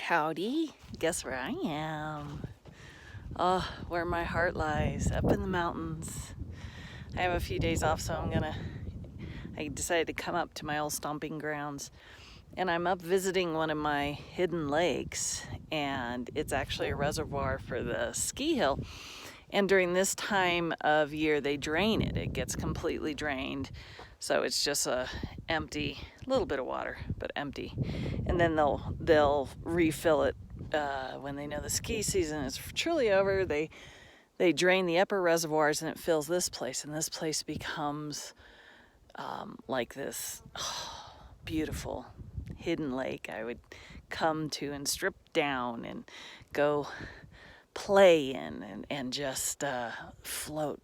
Howdy, guess where I am? Oh, where my heart lies, up in the mountains. I have a few days off, so I decided to come up to my old stomping grounds. And I'm up visiting one of my hidden lakes, and it's actually a reservoir for the ski hill. And during this time of year, they drain it. It gets completely drained. So it's just a empty, little bit of water, but empty. And then they'll refill it when they know the ski season is truly over. They drain the upper reservoirs and it fills this place, and this place becomes like this beautiful hidden lake I would come to and strip down and go play in and just float,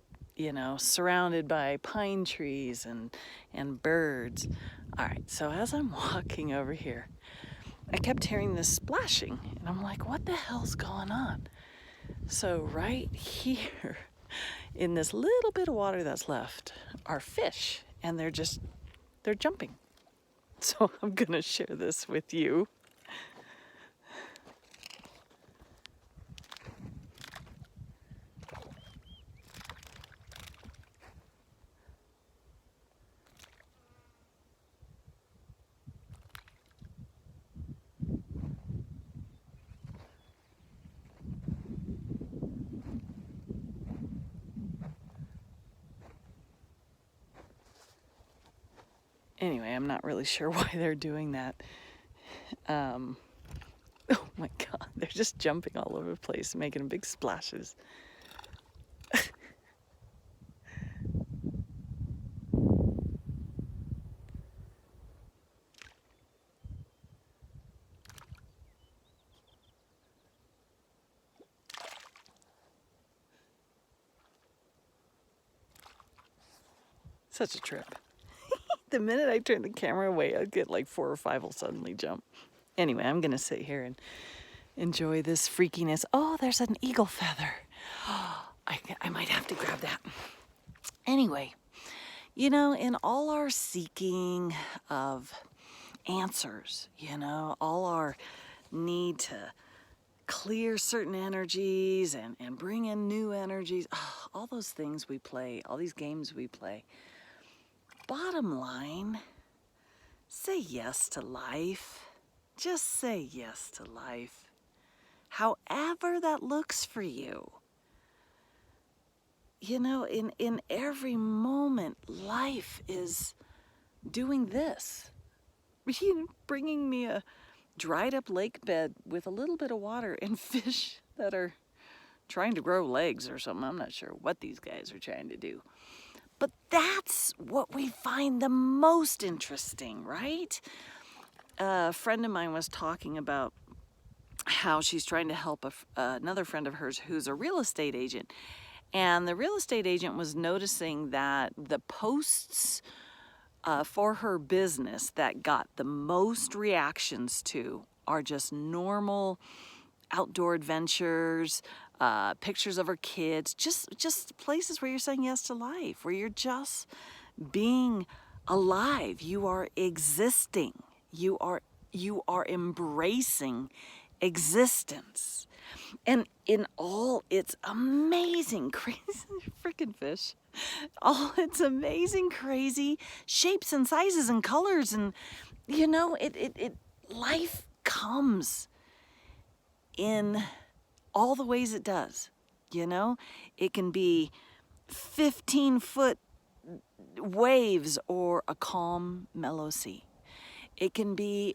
surrounded by pine trees and birds. All right, so as I'm walking over here, I kept hearing this splashing, and I'm like, what the hell's going on? So right here, in this little bit of water that's left, are fish, and they're jumping. So I'm gonna share this with you. Anyway, I'm not really sure why they're doing that. Oh my God, they're just jumping all over the place, making big splashes. Such a trip. The minute I turn the camera away, I'll get like 4 or 5 will suddenly jump. Anyway, I'm gonna sit here and enjoy this freakiness. Oh, there's an eagle feather. I might have to grab that. Anyway, in all our seeking of answers, all our need to clear certain energies and bring in new energies, all those things we play, all these games we play. Bottom line, say yes to life. Just say yes to life. However that looks for you. In every moment, life is doing this. Bringing me a dried up lake bed with a little bit of water and fish that are trying to grow legs or something. I'm not sure what these guys are trying to do. But that's what we find the most interesting, right? A friend of mine was talking about how she's trying to help another friend of hers who's a real estate agent. And the real estate agent was noticing that the posts for her business that got the most reactions to are just normal outdoor adventures, pictures of her kids, just places where you're saying yes to life, where you're just being alive. You are existing. You are embracing existence. And in all its amazing, crazy freaking fish, all its amazing, crazy shapes and sizes and colors, and life comes in all the ways it does. It can be 15-foot waves or a calm, mellow sea. It can be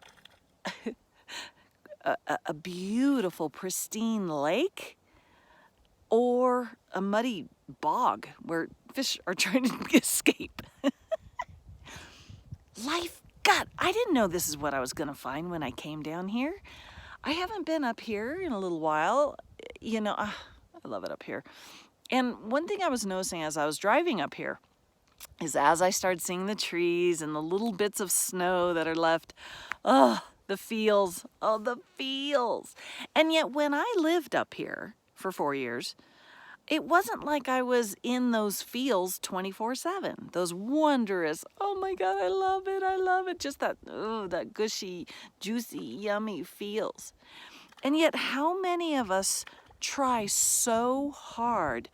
a beautiful, pristine lake or a muddy bog where fish are trying to escape. Life, God, I didn't know this is what I was going to find when I came down here. I haven't been up here in a little while. I love it up here. And one thing I was noticing as I was driving up here is as I started seeing the trees and the little bits of snow that are left, the feels. And yet when I lived up here for 4 years, it wasn't like I was in those feels 24/7. Those wondrous, oh my God, I love it. Just that gushy, juicy, yummy feels. And yet, how many of us try so hard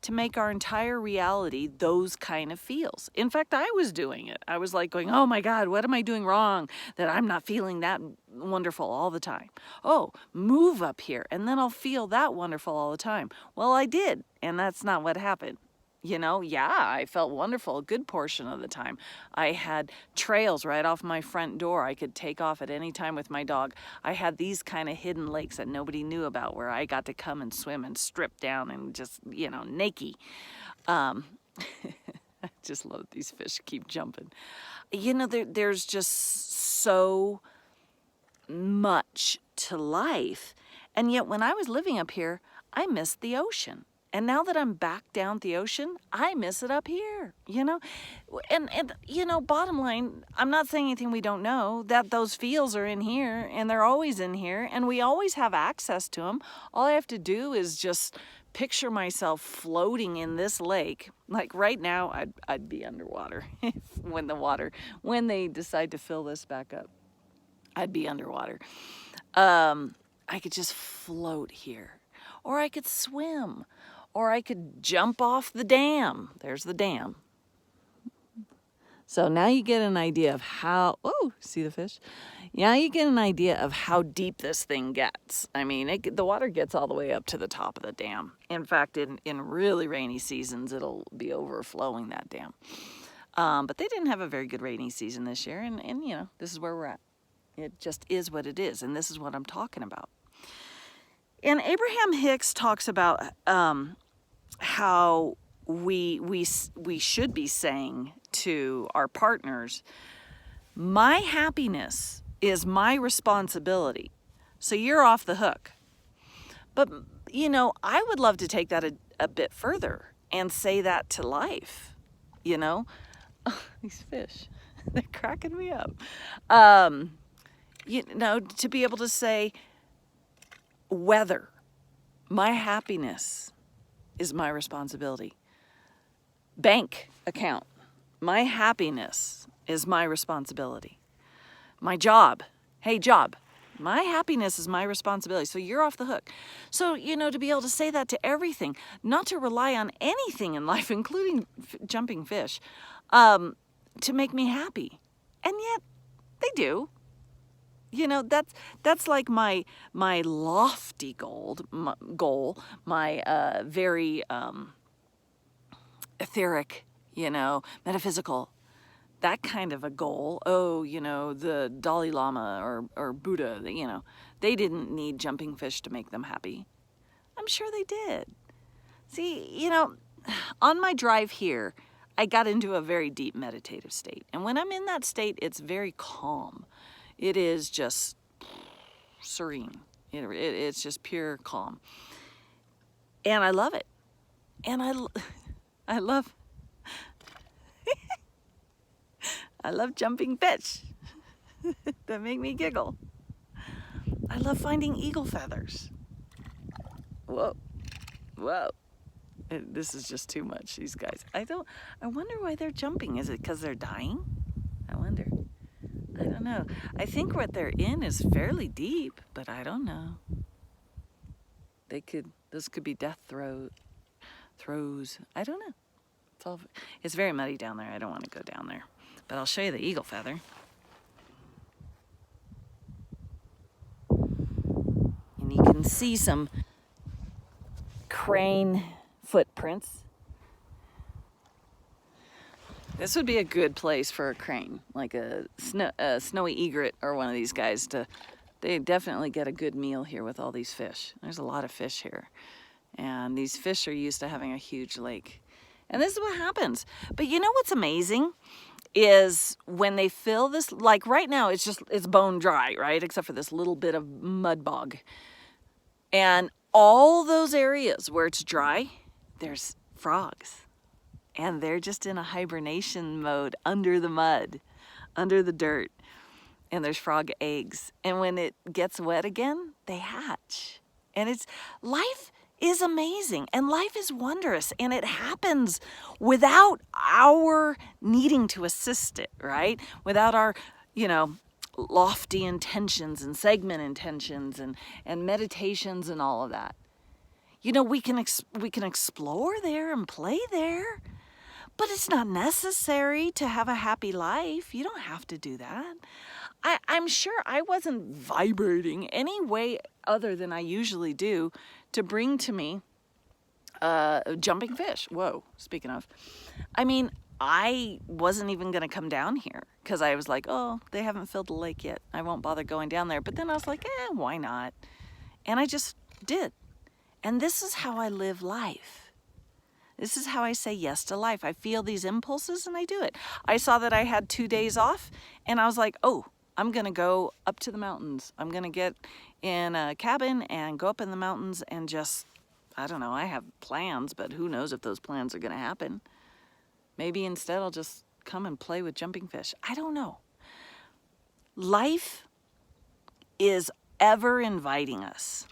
to make our entire reality those kind of feels? In fact, I was doing it. I was like going, oh my God, what am I doing wrong that I'm not feeling that wonderful all the time? Oh, move up here and then I'll feel that wonderful all the time. Well, I did, and that's not what happened. You know, yeah, I felt wonderful a good portion of the time. I had trails right off my front door I could take off at any time with my dog. I had these kind of hidden lakes that nobody knew about where I got to come and swim and strip down and just, you know, naked. I just love these fish keep jumping. You know, there's just so much to life. And yet when I was living up here, I missed the ocean. And now that I'm back down at the ocean, I miss it up here, you know? And you know, bottom line, I'm not saying anything we don't know, that those feels are in here, and they're always in here, and we always have access to them. All I have to do is just picture myself floating in this lake. Like right now, I'd be underwater when they decide to fill this back up. I'd be underwater. I could just float here, or I could swim. Or I could jump off the dam. There's the dam. So now you get an idea of how, oh, see the fish? Now you get an idea of how deep this thing gets. I mean, the water gets all the way up to the top of the dam. In fact, in really rainy seasons, it'll be overflowing that dam. But they didn't have a very good rainy season this year, and you know, this is where we're at. It just is what it is, and this is what I'm talking about. And Abraham Hicks talks about how we should be saying to our partners, my happiness is my responsibility, so you're off the hook. But, you know, I would love to take that a bit further and say that to life, you know. Oh, these fish, they're cracking me up. You know, to be able to say, weather, my happiness is my responsibility. Bank account, my happiness is my responsibility. My job, hey job, my happiness is my responsibility, so you're off the hook. So, you know, to be able to say that to everything, not to rely on anything in life, including jumping fish, to make me happy. And yet, they do. You know, that's like my lofty goal, my very etheric, you know, metaphysical, that kind of a goal. Oh, you know, the Dalai Lama or Buddha, you know, they didn't need jumping fish to make them happy. I'm sure they did. See, you know, on my drive here, I got into a very deep meditative state. And when I'm in that state, it's very calm. It is just serene. It's just pure calm. And I love it. And I love I love jumping fish that make me giggle. I love finding eagle feathers. Whoa. Whoa. This is just too much, these guys. I wonder why they're jumping. Is it because they're dying? I wonder. I don't know. I think what they're in is fairly deep, but I don't know. This could be death throes. I don't know. It's very muddy down there. I don't want to go down there. But I'll show you the eagle feather. And you can see some crane footprints. This would be a good place for a crane, like a snowy egret or one of these guys. They definitely get a good meal here with all these fish. There's a lot of fish here. And these fish are used to having a huge lake. And this is what happens. But you know what's amazing is when they fill this, like right now it's bone dry, right? Except for this little bit of mud bog. And all those areas where it's dry, there's frogs. And they're just in a hibernation mode under the mud, under the dirt. And there's frog eggs. And when it gets wet again, they hatch. And life is amazing and life is wondrous, and it happens without our needing to assist it, right? Without our, you know, lofty intentions and segment intentions and meditations and all of that. You know, we can explore there and play there, but it's not necessary to have a happy life. You don't have to do that. I'm sure I wasn't vibrating any way other than I usually do to bring to me jumping fish. Whoa, speaking of. I mean, I wasn't even going to come down here because I was like, oh, they haven't filled the lake yet. I won't bother going down there. But then I was like, why not? And I just did. And this is how I live life. This is how I say yes to life. I feel these impulses and I do it. I saw that I had 2 days off and I was like, oh, I'm going to go up to the mountains. I'm going to get in a cabin and go up in the mountains and just, I don't know, I have plans, but who knows if those plans are going to happen. Maybe instead I'll just come and play with jumping fish. I don't know. Life is ever inviting us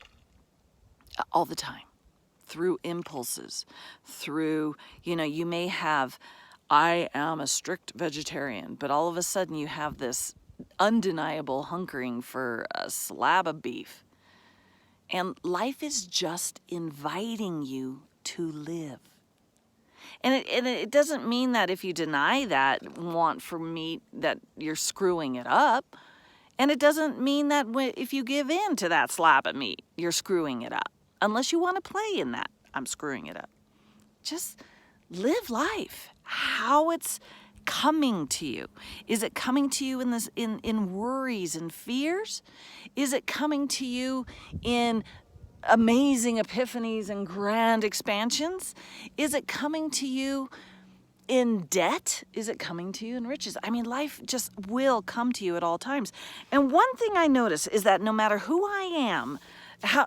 all the time through impulses, through, you know, you may have, I am a strict vegetarian, but all of a sudden you have this undeniable hunkering for a slab of beef. And life is just inviting you to live. And it doesn't mean that if you deny that want for meat that you're screwing it up. And it doesn't mean that if you give in to that slab of meat, you're screwing it up. Unless you want to play in that, I'm screwing it up. Just live life. How it's coming to you. Is it coming to you in worries and fears? Is it coming to you in amazing epiphanies and grand expansions? Is it coming to you in debt? Is it coming to you in riches? I mean, life just will come to you at all times. And one thing I notice is that no matter who I am,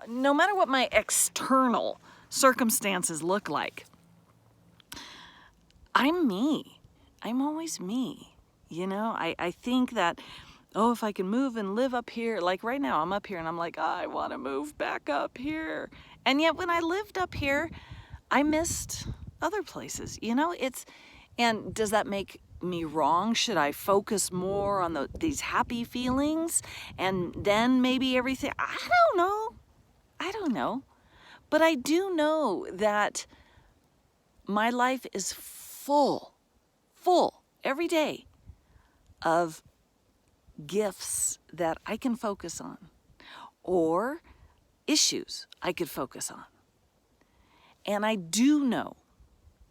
no matter what my external circumstances look like, I'm me. I'm always me. You know, I think that, oh, if I can move and live up here, like right now I'm up here and I'm like, oh, I want to move back up here. And yet when I lived up here, I missed other places, you know, and does that make me wrong? Should I focus more on these happy feelings and then maybe everything? I don't know. But I do know that my life is full every day of gifts that I can focus on or issues I could focus on. And I do know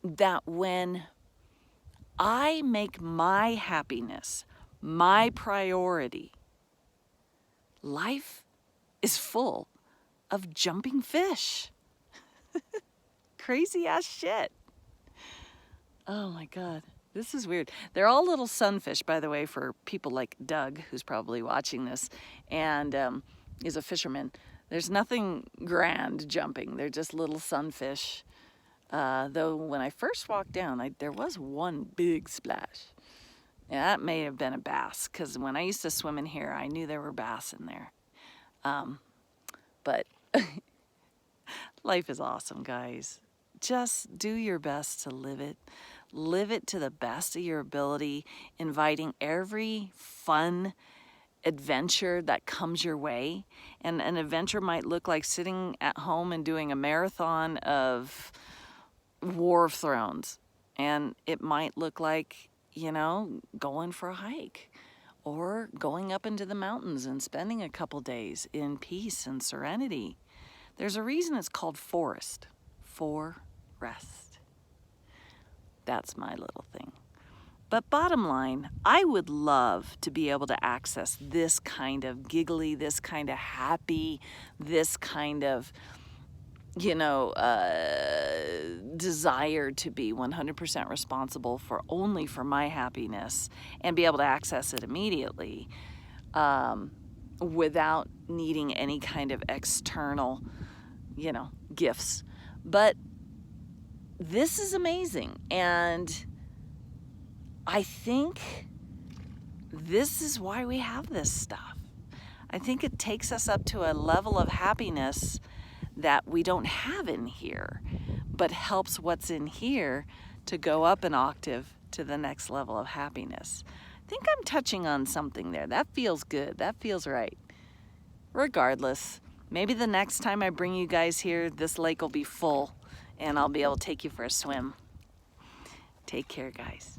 that when I make my happiness my priority, life is full of jumping fish. Crazy ass shit. Oh my God. This is weird. They're all little sunfish, by the way, for people like Doug, who's probably watching this and is a fisherman. There's nothing grand jumping. They're just little sunfish. Though when I first walked down, there was one big splash. Yeah, that may have been a bass, because when I used to swim in here, I knew there were bass in there. But life is awesome, guys. Just do your best to live it. Live it to the best of your ability, inviting every fun adventure that comes your way. And an adventure might look like sitting at home and doing a marathon of War of Thrones. And it might look like, you know, going for a hike or going up into the mountains and spending a couple days in peace and serenity. There's a reason it's called forest. For rest. That's my little thing. But bottom line, I would love to be able to access this kind of giggly, this kind of happy, this kind of, you know, desire to be 100% responsible for only for my happiness and be able to access it immediately without needing any kind of external, you know, gifts. But this is amazing, and I think this is why we have this stuff. I think it takes us up to a level of happiness that we don't have in here, but helps what's in here to go up an octave to the next level of happiness. think I'm touching on something there. That feels good. That feels right. Regardless, maybe the next time I bring you guys here, this lake will be full and I'll be able to take you for a swim. Take care, guys.